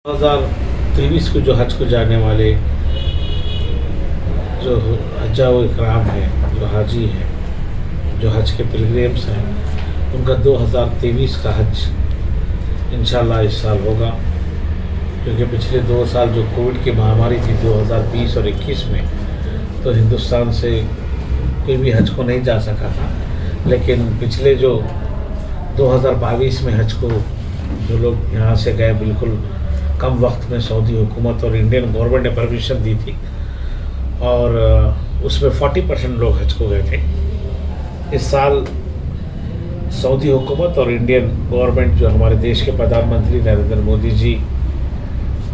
2023 को जो हज को जाने वाले जो हज्जा व इकराम है, जो हाजी हैं, जो हज के पिलग्रिम्स हैं, उनका 2023 का हज इंशाल्लाह इस साल होगा। क्योंकि पिछले 2 साल जो कोविड की महामारी थी 2020 और 21 में, तो हिंदुस्तान से कोई भी हज को नहीं जा सका था। लेकिन पिछले जो 2022 में हज को जो लोग यहाँ से गए, बिल्कुल कम वक्त में सऊदी हुकूमत और इंडियन गवर्नमेंट ने परमिशन दी थी और उसमें 40% लोग हज को गए थे। इस साल सऊदी हुकूमत और इंडियन गवर्नमेंट, जो हमारे देश के प्रधानमंत्री नरेंद्र मोदी जी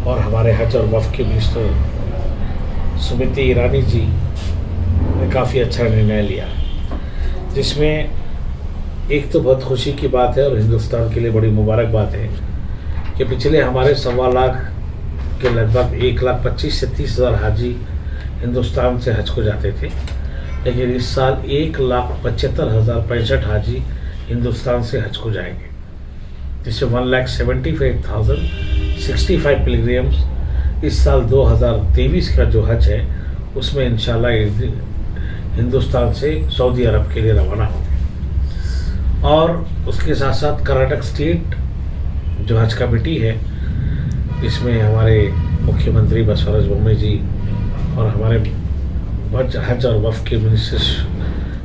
और हमारे हज और वफ़ के मिनिस्टर स्मृति ईरानी जी ने काफ़ी अच्छा निर्णय लिया, जिसमें एक तो बहुत खुशी की बात है और हिंदुस्तान के लिए बड़ी मुबारक बात है कि पिछले हमारे 1.25 लाख के लगभग 1,25,000 से 30,000 हाजी हिंदुस्तान से हज को जाते थे। लेकिन इस साल 1,75,065 हाजी हिंदुस्तान से हज को जाएंगे, जिससे 1,75,065 पिलग्रिम्स इस साल 2023 का जो हज है उसमें इंशाल्लाह हिंदुस्तान से सऊदी अरब के लिए रवाना होंगे। और उसके साथ साथ कर्नाटक स्टेट जो हज कमेटी है, इसमें हमारे मुख्यमंत्री बसवराज बोम्मई जी और हमारे हज और वफ़ के मिनिस्टर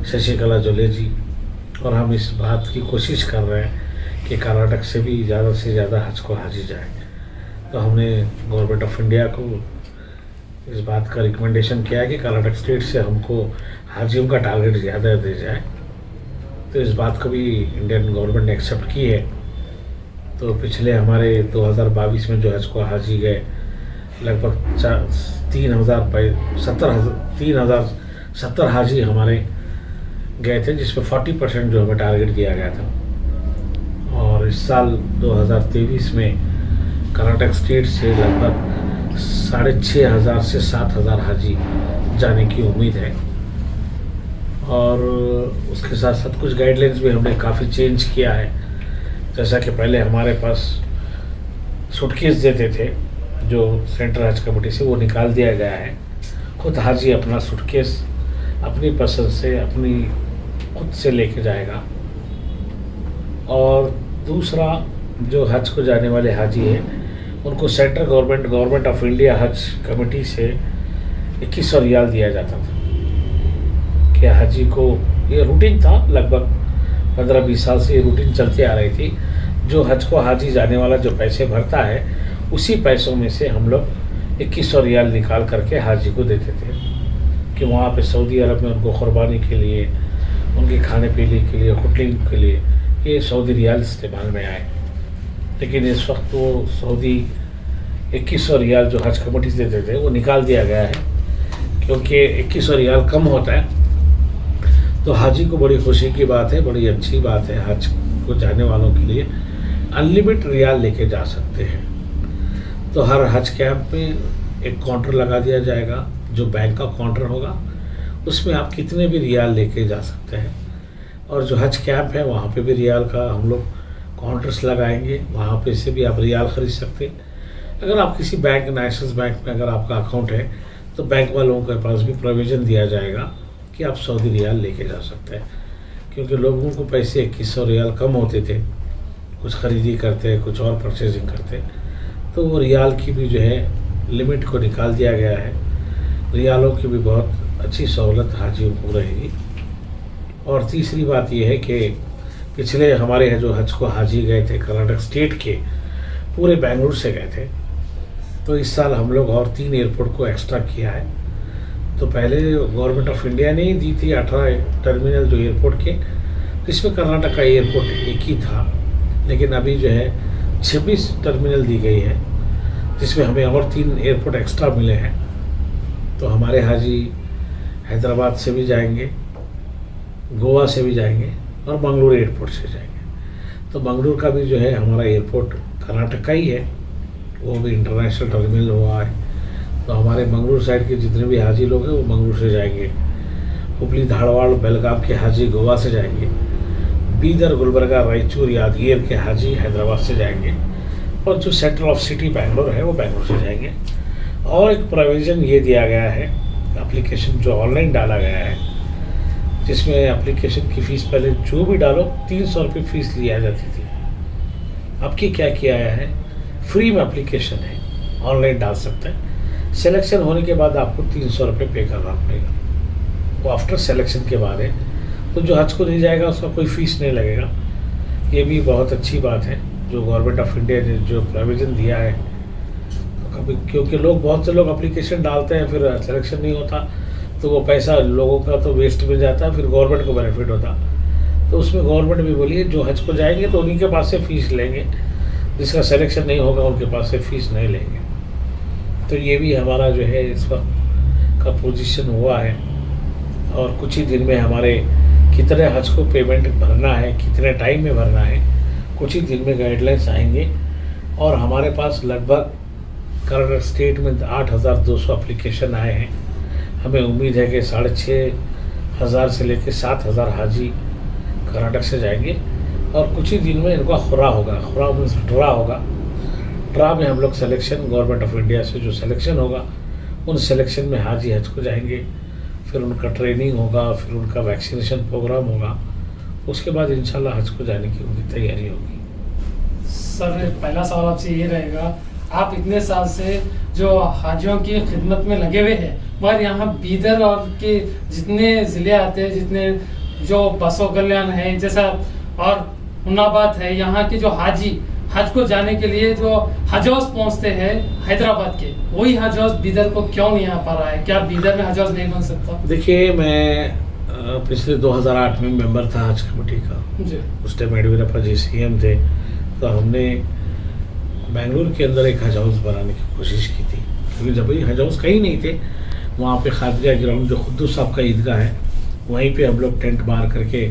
शशिकला जोले जी, और हम इस बात की कोशिश कर रहे हैं कि कर्नाटक से भी ज़्यादा हज को हाजी जाए। तो हमने गवर्नमेंट ऑफ इंडिया को इस बात का रिकमेंडेशन किया है कि कर्नाटक स्टेट से हमको हाजियों का टारगेट ज़्यादा दे जाए। तो इस बात को भी इंडियन गवर्नमेंट ने एक्सेप्ट की है। तो पिछले हमारे 2022 में जो हज को हाजी गए, लगभग 3,070 हाजी हमारे गए थे, जिसमें 40% जो हमें टारगेट दिया गया था। और इस साल 2023 में कर्नाटक स्टेट से लगभग 6,500 से 7,000 हाजी जाने की उम्मीद है। और उसके साथ साथ कुछ गाइडलाइंस भी हमने काफ़ी चेंज किया है। जैसा कि पहले हमारे पास सूटकेस देते थे जो सेंट्रल हज कमेटी से, वो निकाल दिया गया है। खुद हाजी अपना सूटकेस अपनी पसंद से खुद से लेके जाएगा। और दूसरा, जो हज को जाने वाले हाजी हैं उनको सेंट्रल गवर्नमेंट ऑफ इंडिया हज कमेटी से 2100 रियाल दिया जाता था। कि हाजी को ये रूटीन था, लगभग 15-20 साल से ये रूटीन चलती आ रही थी। जो हज को हाजी जाने वाला जो पैसे भरता है, उसी पैसों में से हम लोग 2100 रियाल निकाल करके हाजी को देते थे कि वहाँ पे सऊदी अरब में उनको कुर्बानी के लिए, उनके खाने पीने के लिए, होटलिंग के लिए ये सऊदी रियाल इस्तेमाल में आए। लेकिन इस वक्त वो सऊदी 2100 रियाल जो हज कमेटी देते थे वो निकाल दिया गया है, क्योंकि 2100 रियाल कम होता है। तो हाजी को बड़ी खुशी की बात है, बड़ी अच्छी बात है। हज को जाने वालों के लिए अनलिमिटेड रियाल लेके जा सकते हैं। तो हर हज कैंप में एक काउंटर लगा दिया जाएगा, जो बैंक का काउंटर होगा, उसमें आप कितने भी रियाल लेके जा सकते हैं। और जो हज कैंप है वहाँ पे भी रियाल का हम लोग काउंटर्स लगाएंगे, वहाँ पे से भी आप रियाल ख़रीद सकते हैं। अगर आप किसी बैंक, नेशनल बैंक में अगर आपका अकाउंट है, तो बैंक वालों के पास भी प्रोविज़न दिया जाएगा कि आप सऊदी रियाल लेके जा सकते हैं। क्योंकि लोगों को पैसे 2100 रियाल कम होते थे, कुछ ख़रीदी करते, कुछ और परचेजिंग करते, तो वो रियाल की भी जो है लिमिट को निकाल दिया गया है। रियालों की भी बहुत अच्छी सहूलत हाजियों को रहेगी। और तीसरी बात ये है कि पिछले हमारे जो हज को हाजी गए थे कर्नाटक स्टेट के, पूरे बेंगलुरु से गए थे। तो इस साल हम लोग और 3 एयरपोर्ट को एक्स्ट्रा किया है। तो पहले गवर्नमेंट ऑफ इंडिया ने ही दी थी 18 टर्मिनल जो एयरपोर्ट के, जिसमें कर्नाटक का एयरपोर्ट एक ही था। लेकिन अभी जो है 26 टर्मिनल दी गई है, जिसमें हमें और 3 एयरपोर्ट एक्स्ट्रा मिले हैं। तो हमारे हाजी हैदराबाद से भी जाएंगे, गोवा से भी जाएंगे और मंगलुरु एयरपोर्ट से जाएंगे। तो मंगलुरु का भी जो है हमारा एयरपोर्ट कर्नाटक का ही है, वो भी इंटरनेशनल टर्मिनल हुआ है। तो हमारे मंगलुरु साइड के जितने भी हाजी लोग हैं वो मंगलुरु से जाएंगे। हुबली, धारवाड़, बेलगाम के हाजी गोवा से जाएंगे। बीदर, गुलबर्गा, रायचूर, यादगीर के हाजी हैदराबाद से जाएंगे। और जो सेंटर ऑफ सिटी बैंगलोर है वो बैंगलोर से जाएंगे। और एक प्रोविज़न ये दिया गया है, एप्लीकेशन जो ऑनलाइन डाला गया है, जिसमें एप्लीकेशन की फ़ीस पहले जो भी डालो 300 रुपये फ़ीस लिया जाती थी। अब की क्या किया है, फ्री में एप्लीकेशन है, ऑनलाइन डाल सकते हैं। सिलेक्शन होने के बाद आपको 300 रुपये पे करना पड़ेगा, वो आफ्टर सिलेक्शन के बाद है। तो जो हज को नहीं जाएगा उसका कोई फ़ीस नहीं लगेगा। ये भी बहुत अच्छी बात है जो गवर्नमेंट ऑफ इंडिया ने जो प्रोविज़न दिया है। तो कभी क्योंकि बहुत से लोग एप्लीकेशन डालते हैं, फिर सिलेक्शन नहीं होता, तो वो पैसा लोगों का तो वेस्ट में जाता है, फिर गवर्नमेंट को बेनिफिट होता। तो उसमें गवर्नमेंट भी बोली है जो हज को जाएंगे तो उन्हीं के पास से फ़ीस लेंगे, जिसका सिलेक्शन नहीं होगा उनके पास से फ़ीस नहीं लेंगे। तो ये भी हमारा जो है इस वक्त का पोजीशन हुआ है। और कुछ ही दिन में हमारे कितने हज को पेमेंट भरना है, कितने टाइम में भरना है, कुछ ही दिन में गाइडलाइंस आएंगे। और हमारे पास लगभग कर्नाटक स्टेट में 8,200 एप्लीकेशन आए हैं। हमें उम्मीद है कि 6,500 से लेकर 7,000 हाजी कर्नाटक से जाएंगे। और कुछ ही दिन में इनका खुरा होगा, खुरा मीन्स ड्रा होगा। ड्रा में हम लोग सिलेक्शन गवर्नमेंट ऑफ इंडिया से जो सिलेक्शन होगा उन सिलेक्शन में हाजी हज को जाएंगे। फिर उनका ट्रेनिंग होगा, फिर उनका वैक्सीनेशन प्रोग्राम होगा, उसके बाद इंशाल्लाह हज को जाने की उनकी तैयारी होगी। सर पहला सवाल आपसे ये रहेगा, आप इतने साल से जो हाजियों की खिदमत में लगे हुए हैं, मगर यहाँ बीदर और के जितने ज़िले आते हैं, जितने जो बसों कल्याण है जैसा और हुन्नाबाद है, यहाँ के जो हाजी हज को जाने के लिए जो हज हाउस पहुँचते हैं हैदराबाद के, वही हज हाउस बीदर को क्यों नहीं आ पा रहा है? क्या बीदर में हज हाउस नहीं बन सकता? देखिए, मैं पिछले 2008 में मेंबर था हज कमेटी का जी। उस टाइम येडियुरप्पा जी CM थे। तो हमने बेंगलुरु के अंदर एक हज हाउस बनाने की कोशिश की थी, क्योंकि जब भी हज हाउस कहीं नहीं थे, वहाँ पे खादिया ग्राउंड जो खुद्दूस साहब का ईदगाह है, वहीं पे हम लोग टेंट मार करके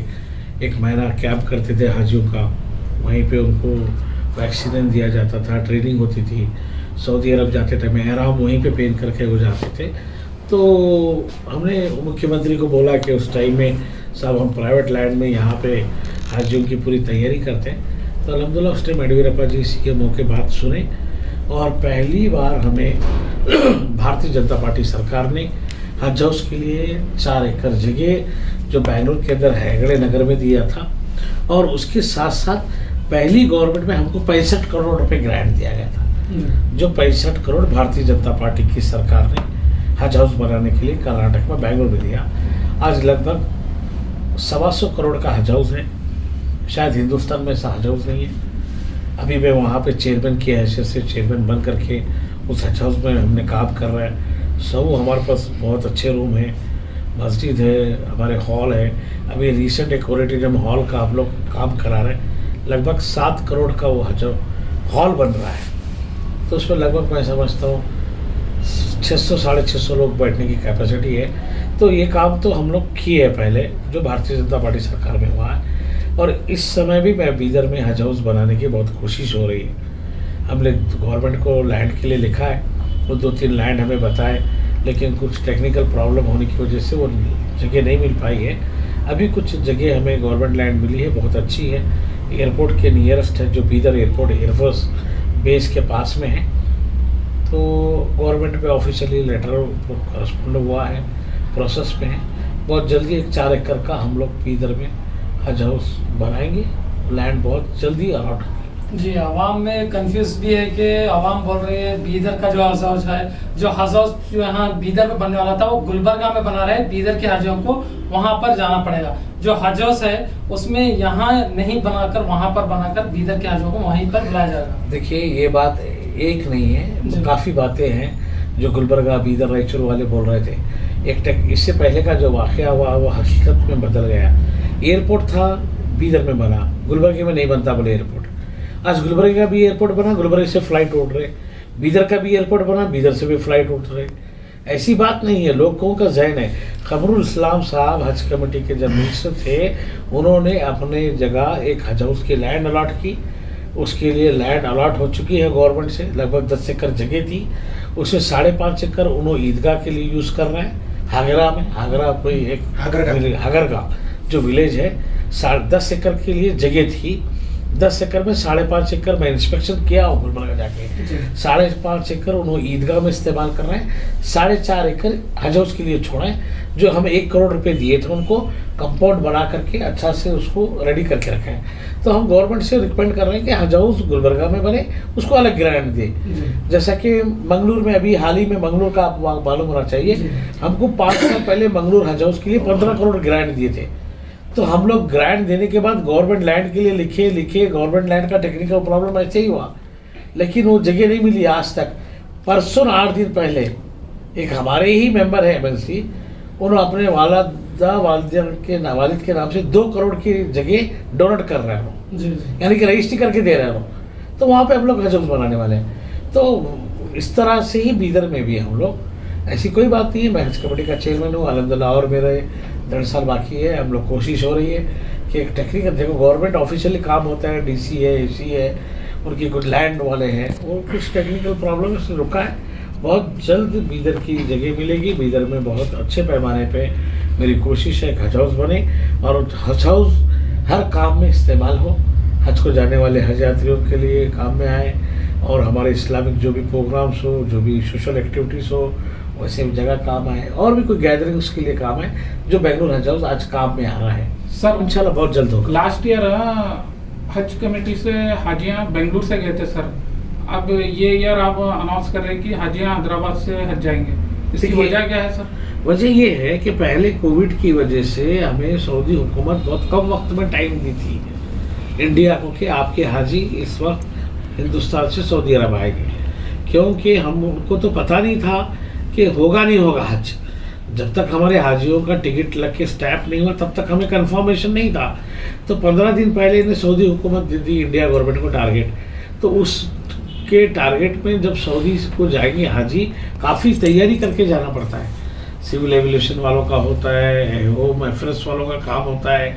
1 महीना कैंप करते थे हाजियों का। वहीं पे उनको वैक्सीन दिया जाता था, ट्रेनिंग होती थी। सऊदी अरब जाते टाइम एहराम वहीं पे पहन करके वो जाते थे। तो हमने मुख्यमंत्री को बोला कि उस टाइम में साहब हम प्राइवेट लैंड में यहाँ पे हाजियों की पूरी तैयारी करते हैं। तो अल्हम्दुलिल्लाह उस टाइम येडियुरप्पा जी CM के बात सुने और पहली बार हमें भारतीय जनता पार्टी सरकार ने हज हाउस के लिए 4 एकड़ जगह जो बेंगलुरु के अंदर हैगड़े नगर में दिया था, और उसके साथ साथ पहली गवर्नमेंट में हमको 65 करोड़ रुपए ग्रांट दिया गया था। जो 65 करोड़ भारतीय जनता पार्टी की सरकार ने हज हाउस बनाने के लिए कर्नाटक में बेंगलुरु में दिया। आज लगभग 125 करोड़ का हज हाउस है, शायद हिंदुस्तान में ऐसा हज हाउस नहीं है। अभी मैं वहाँ पे चेयरमैन की हैसियत से चेयरमैन बन करके उस हज हाउस में हमने काम कर रहे हैं। सब हमारे पास बहुत अच्छे रूम हैं, मस्जिद है, हमारे हॉल है। अभी रिसेंट एक ऑडिटोरियम हॉल का हम लोग काम करा रहे हैं, लगभग 7 करोड़ का वो हज हॉल बन रहा है। तो उसमें लगभग मैं समझता हूँ 600-650 लोग बैठने की कैपेसिटी है। तो ये काम तो हम लोग किए हैं पहले, जो भारतीय जनता पार्टी सरकार में हुआ है। और इस समय भी मैं बीदर में हज हाउस बनाने की बहुत कोशिश हो रही है। हमने गवर्नमेंट को लैंड के लिए लिखा है, वो 2-3 लैंड हमें बताए, लेकिन कुछ टेक्निकल प्रॉब्लम होने की वजह से वो जगह नहीं मिल पाई है। अभी कुछ जगह हमें गवर्नमेंट लैंड मिली है, बहुत अच्छी है। एयरपोर्ट के नियरेस्ट है, जो बीदर एयरपोर्ट एयरफोर्स बेस के पास में है। तो गवर्नमेंट पे ऑफिशियली लेटर करस्पॉन्ड हुआ है, प्रोसेस में है। बहुत जल्दी एक 4 एकड़ का हम लोग बीदर में हज हाउस बनाएंगे, लैंड बहुत जल्दी अलॉट होगी। जी, आवाम में कंफ्यूज भी है कि आवाम बोल रही है बीदर का जो हज हाउस है, जो हज हाउस जो यहाँ बीदर में बनने वाला था वो गुलबर्गा में बना रहे हैं। बीदर के हाजियों को वहाँ पर जाना पड़ेगा। जो हज हाउस है उसमें यहाँ नहीं बनाकर वहाँ पर बनाकर बीदर के हाजियों को वहीं पर बुलाया जाएगा। देखिए, ये बात एक नहीं है, काफ़ी बातें हैं जो गुलबर्गा बीदर रायचूर वाले बोल रहे थे। इससे पहले का जो वाक़या हुआ वो हकीकत में बदल गया। एयरपोर्ट था बीदर में बना, गुलबर्गे में नहीं बनता बोले एयरपोर्ट। आज गुलबर्गे का भी एयरपोर्ट बना, गुलबर्गे से फ़्लाइट उड़ रहे। बीदर का भी एयरपोर्ट बना, बीदर से भी फ़्लाइट उड़ रहे। ऐसी बात नहीं है, लोगों का जहन है। खबरुल इस्लाम साहब हज कमेटी के जब मिनिस्टर थे, उन्होंने अपने जगह एक हज हाउस की लैंड अलॉट की। उसके लिए लैंड अलॉट हो चुकी है गवर्नमेंट से, लगभग 10 एकड़ जगह थी, उसमें 5.5 एकड़ उन्होंने ईदगाह के लिए यूज़ कर रहे हैं। हागरा में, हागरा कोई एक हागरगा जो विलेज है, 10 एकड़ के लिए जगह थी, 10 एकड़ में 5.5 एकड़ में इंस्पेक्शन किया हो गुलबर्गा जाके, 5.5 एकड़ उन्होंने ईदगाह में इस्तेमाल कर रहे हैं, 4.5 एकड़ हज हाउस के लिए छोड़ा है, जो हम 1 करोड़ रुपए दिए थे उनको, कंपाउंड बना करके अच्छा से उसको रेडी करके रखे हैं। तो हम गवर्नमेंट से रिकमेंड कर रहे हैं कि हज हाउस गुलबर्गा में बने, उसको अलग ग्रांट दे। जैसा कि मंगलूर में अभी हाल ही में, मंगलूर का आपको मालूम होना चाहिए, हमको 5 साल पहले मंगलूर हज हाउस के लिए 15 करोड़ ग्रांट दिए थे। तो हम लोग ग्रांट देने के बाद गवर्नमेंट लैंड के लिए लिखे, गवर्नमेंट लैंड का टेक्निकल प्रॉब्लम ऐसे ही हुआ, लेकिन वो जगह नहीं मिली आज तक। परसों 8 दिन पहले एक हमारे ही मेंबर है एमएलसी, उन्होंने अपने वालिद के नाम से 2 करोड़ की जगह डोनेट कर रहे हैं, यानी कि रजिस्ट्री करके दे रहे हैं। तो वहाँ पे हम लोग हज हाउस बनाने वाले हैं। तो इस तरह से ही बीदर में भी हम लोग, ऐसी कोई बात नहीं है, मैं हज कमेटी का चेयरमैन हूँ अल्हम्दुलिल्लाह, और मेरे 1.5 साल बाकी है। हम लोग कोशिश हो रही है कि एक टेक्निकल, देखो गवर्नमेंट ऑफिशियली काम होता है, डीसी है, एसी है, उनकी कुछ लैंड वाले हैं, वो कुछ टेक्निकल प्रॉब्लम से रुका है। बहुत जल्द बीदर की जगह मिलेगी। बीदर में बहुत अच्छे पैमाने पे मेरी कोशिश है कि हज हाउस बने और हज हाउस हर काम में इस्तेमाल हो, हज को जाने वाले हज यात्रियों के लिए काम में आए, और हमारे इस्लामिक जो भी प्रोग्राम्स हो, जो भी सोशल एक्टिविटीज़ हो, वैसे भी जगह काम आए, और भी कोई गैदरिंग्स के लिए काम है जो बेंगलुरु हज हाउस आज काम में आ रहा है। सर इंशाल्लाह बहुत जल्द होगा। लास्ट ईयर हज कमेटी से हाजियाँ बेंगलुरु से गए थे सर, अब ये ईयर आप अनाउंस कर रहे हैं कि हाजियाँ हैदराबाद से हज जाएंगे, इसकी वजह क्या है सर? वजह ये है कि पहले कोविड की वजह से हमें सऊदी हुकूमत बहुत कम वक्त में टाइम दी थी इंडिया को कि आपके हाजी इस वक्त हिंदुस्तान से सऊदी अरब आएंगे, क्योंकि हम उनको तो पता नहीं था कि होगा नहीं होगा हज। जब तक हमारे हाजियों का टिकट लग के स्टैम्प नहीं हुआ तब तक हमें कंफर्मेशन नहीं था। तो 15 दिन पहले इन्हें सऊदी हुकूमत दी थी इंडिया गवर्नमेंट को टारगेट, तो उसके टारगेट में जब सऊदी को जाएंगे हाजी, काफ़ी तैयारी करके जाना पड़ता है। सिविल एविएशन वालों का होता है, होम अफेयर्स वालों का काम होता है,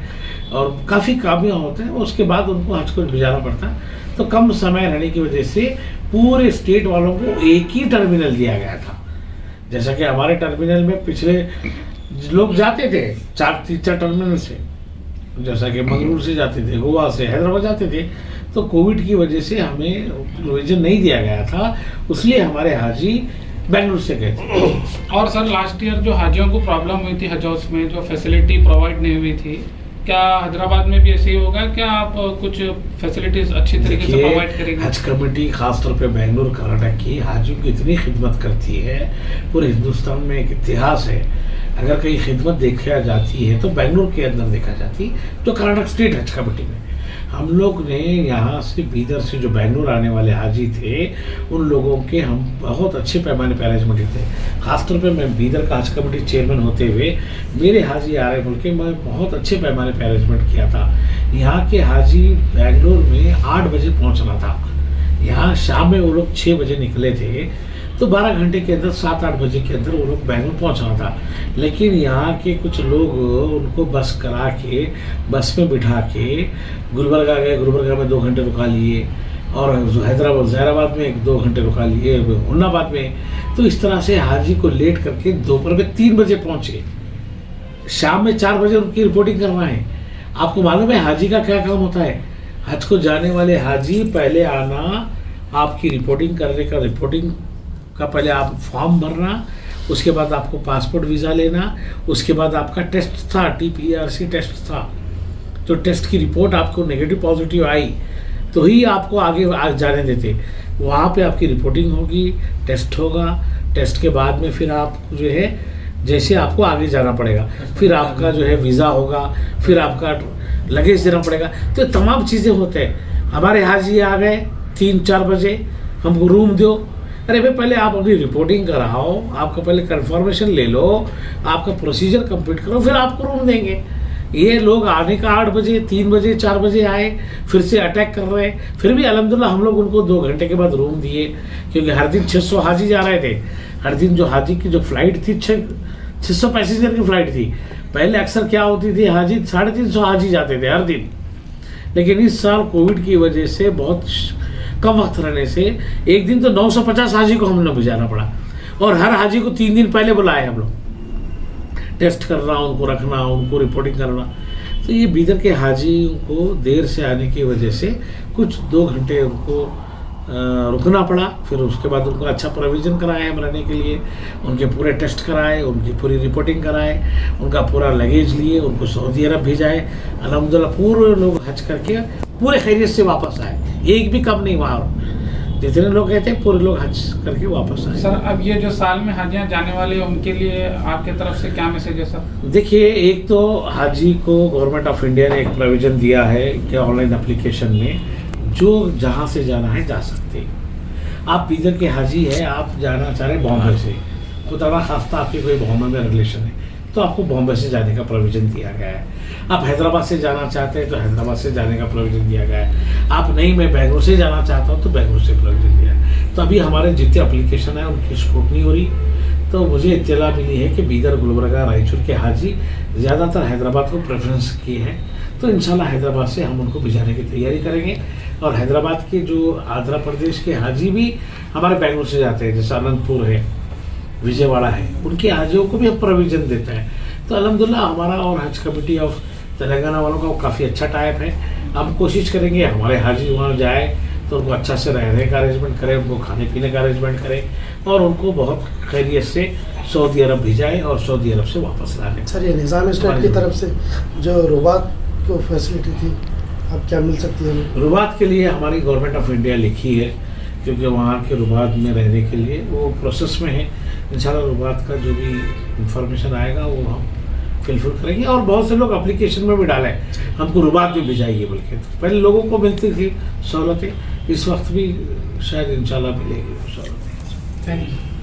और काफ़ी कामियाँ होते हैं, उसके बाद उनको हज को भेजाना पड़ता है। तो कम समय रहने की वजह से पूरे स्टेट वालों को एक ही टर्मिनल दिया गया था। जैसा कि हमारे टर्मिनल में पिछले लोग जाते थे 4 टर्मिनल से, जैसा कि मंगलूर से जाते थे, गोवा से, हैदराबाद जाते थे। तो कोविड की वजह से हमें प्रोविजन नहीं दिया गया था, इसलिए हमारे हाजी बेंगलुरु से गए थे। और सर लास्ट ईयर जो हाजियों को प्रॉब्लम हुई थी हज हाउस में, जो फैसिलिटी प्रोवाइड नहीं हुई थी, क्या हैदराबाद में भी ऐसे ही होगा? क्या आप कुछ फैसिलिटीज अच्छी तरीके से प्रोवाइड करेंगे? हज कमेटी खासतौर पे बेंगलुरु कर्नाटक की हाजियों की इतनी खिदमत करती है, पूरे हिंदुस्तान में एक इतिहास है। अगर कहीं खिदमत देखा जाती है तो बेंगलुरु के अंदर देखा जाती, जो कर्नाटक स्टेट हज कमेटी में। हम लोग ने यहाँ से बीदर से जो बेंगलुरु आने वाले हाजी थे, उन लोगों के हम बहुत अच्छे पैमाने पर अरेंजमेंट थे। खासतौर पे मैं बीदर का हज कमेटी चेयरमैन होते हुए मेरे हाजी आ रहे बोल के मैं बहुत अच्छे पैमाने पर अरेंजमेंट किया था। यहाँ के हाजी बेंगलुरु में 8 बजे पहुँचना था, यहाँ शाम में वो लोग 6 बजे निकले थे, तो 12 घंटे के अंदर 7-8 बजे के अंदर वो लोग बेंगलुरु पहुँचना था। लेकिन यहाँ के कुछ लोग उनको बस करा के, बस में बिठा के गुलबर्गा गए, गुलबर्गा में 2 घंटे रुका लिए, और जहराबाद में 1-2 घंटे रुका लिए, हुन्नाबाद में। तो इस तरह से हाजी को लेट करके दोपहर में 3 बजे पहुँचे, शाम में 4 बजे उनकी रिपोर्टिंग करना है। आपको मालूम है हाजी का क्या काम होता है? हज को जाने वाले हाजी पहले आना, आपकी रिपोर्टिंग करने का, रिपोर्टिंग का पहले आप फॉर्म भरना, उसके बाद आपको पासपोर्ट वीज़ा लेना, उसके बाद आपका टेस्ट था, TPRC टेस्ट था। जो टेस्ट की रिपोर्ट आपको नेगेटिव पॉजिटिव आई तो ही आपको आगे जाने देते। वहाँ पे आपकी रिपोर्टिंग होगी, टेस्ट होगा, टेस्ट के बाद में फिर आप जो है जैसे आपको आगे जाना पड़ेगा, फिर आपका जो है वीज़ा होगा, फिर आपका लगेज देना पड़ेगा। तो तमाम चीज़ें होते हैं। हमारे हाजी आ गए 3-4 बजे, हमको रूम दो। अरे भाई पहले आप अपनी रिपोर्टिंग कराओ, आपका पहले कंफर्मेशन ले लो, आपका प्रोसीजर कंप्लीट करो, फिर आपको रूम देंगे। ये लोग आने का 8 बजे, 3 बजे, 4 बजे आए, फिर से अटैक कर रहे हैं। फिर भी अल्हम्दुलिल्लाह हम लोग उनको 2 घंटे के बाद रूम दिए, क्योंकि हर दिन 600 हाजी जा रहे थे। हर दिन जो हाजी की जो फ्लाइट थी 600 पैसेंजर की फ्लाइट थी। पहले अक्सर क्या होती थी, हाजी 350 हाजी जाते थे हर दिन। लेकिन इस साल कोविड की वजह से बहुत कम वक्त रहने से एक दिन तो 950 हाजी को हमने भिजाना पड़ा, और हर हाजी को 3 दिन पहले बुलाए हम लोग, टेस्ट करना, उनको रखना, उनको रिपोर्टिंग करना। तो ये बीदर के हाजी को देर से आने की वजह से कुछ 2 घंटे उनको रुकना पड़ा। फिर उसके बाद उनको अच्छा प्रोविज़न कराए हम रहने के लिए, उनके पूरे टेस्ट कराए, उनकी पूरी रिपोर्टिंग कराए, उनका पूरा लगेज लिए, उनको सऊदी अरब भेजाए। अल्हम्दुलिल्लाह पूरे लोग हज करके पूरे खैरियत से वापस आए, एक भी कम नहीं वहाँ। जितने लोग गए थे पूरे लोग हज करके वापस आए। सर अब ये जो साल में हाजियाँ जाने वाले हैं उनके लिए आपके तरफ से क्या मैसेज है सर? देखिए, एक तो हाजी को गवर्नमेंट ऑफ इंडिया ने एक प्रोविज़न दिया है कि ऑनलाइन एप्लीकेशन में जो जहाँ से जाना है जा सकते हैं। आप बीदर के हाजी है, आप जाना चाह रहे बॉम्बे से, खुदा खास्ता आपके कोई बॉम्बे में रिलेशन है तो आपको बॉम्बे से जाने का प्रोविज़न दिया गया है। आप हैदराबाद से जाना चाहते हैं तो हैदराबाद से जाने का प्रोविज़न दिया गया है। आप नहीं, मैं बेंगलुरु से जाना चाहता हूँ तो बेंगलुरु से प्रोविज़न दिया है। तो अभी हमारे जितने एप्लीकेशन है उनकी स्क्रूटनी हो रही, तो मुझे इत्तला मिली है कि बीदर, गुलबर्गा, रायचूर के हाजी ज़्यादातर हैदराबाद को प्रेफरेंस किए हैं। तो इंशाल्लाह हैदराबाद से हम उनको भिजाने की तैयारी करेंगे। और हैदराबाद के जो आंध्र प्रदेश के हाजी भी हमारे बेंगलुरु से जाते हैं, जैसे अनंतपुर है, विजयवाड़ा है, उनके हाजियों को भी हम प्रोविज़न देता है। तो अल्हम्दुलिल्लाह हमारा और हज कमेटी ऑफ तेलंगाना वालों का काफ़ी अच्छा टाइप है। हम कोशिश करेंगे हमारे हाजी वहाँ जाए तो उनको अच्छा से रहने का अरेंजमेंट करें, उनको खाने पीने का अरेंजमेंट करें और उनको बहुत खैरियत से सऊदी अरब भिजाएं और सऊदी अरब से वापस लाने। सर, ये निज़ाम स्टेट की तरफ से जो रुबात को फैसिलिटी थी, अब क्या मिल सकती है? रुबात के लिए हमारी गवर्नमेंट ऑफ इंडिया लिखी है, क्योंकि वहाँ के रुबात में रहने के लिए वो प्रोसेस में है। इंशाल्लाह रुबात का जो भी इंफॉर्मेशन आएगा वो हम फिलफिल करेंगे। और बहुत से लोग एप्लीकेशन में भी डालें हमको रुबात भी भिजाइए, बल्कि पहले लोगों को मिलती थी सहूलतें, इस वक्त भी शायद इंशाल्लाह मिलेगी सहूलतें। Thank you.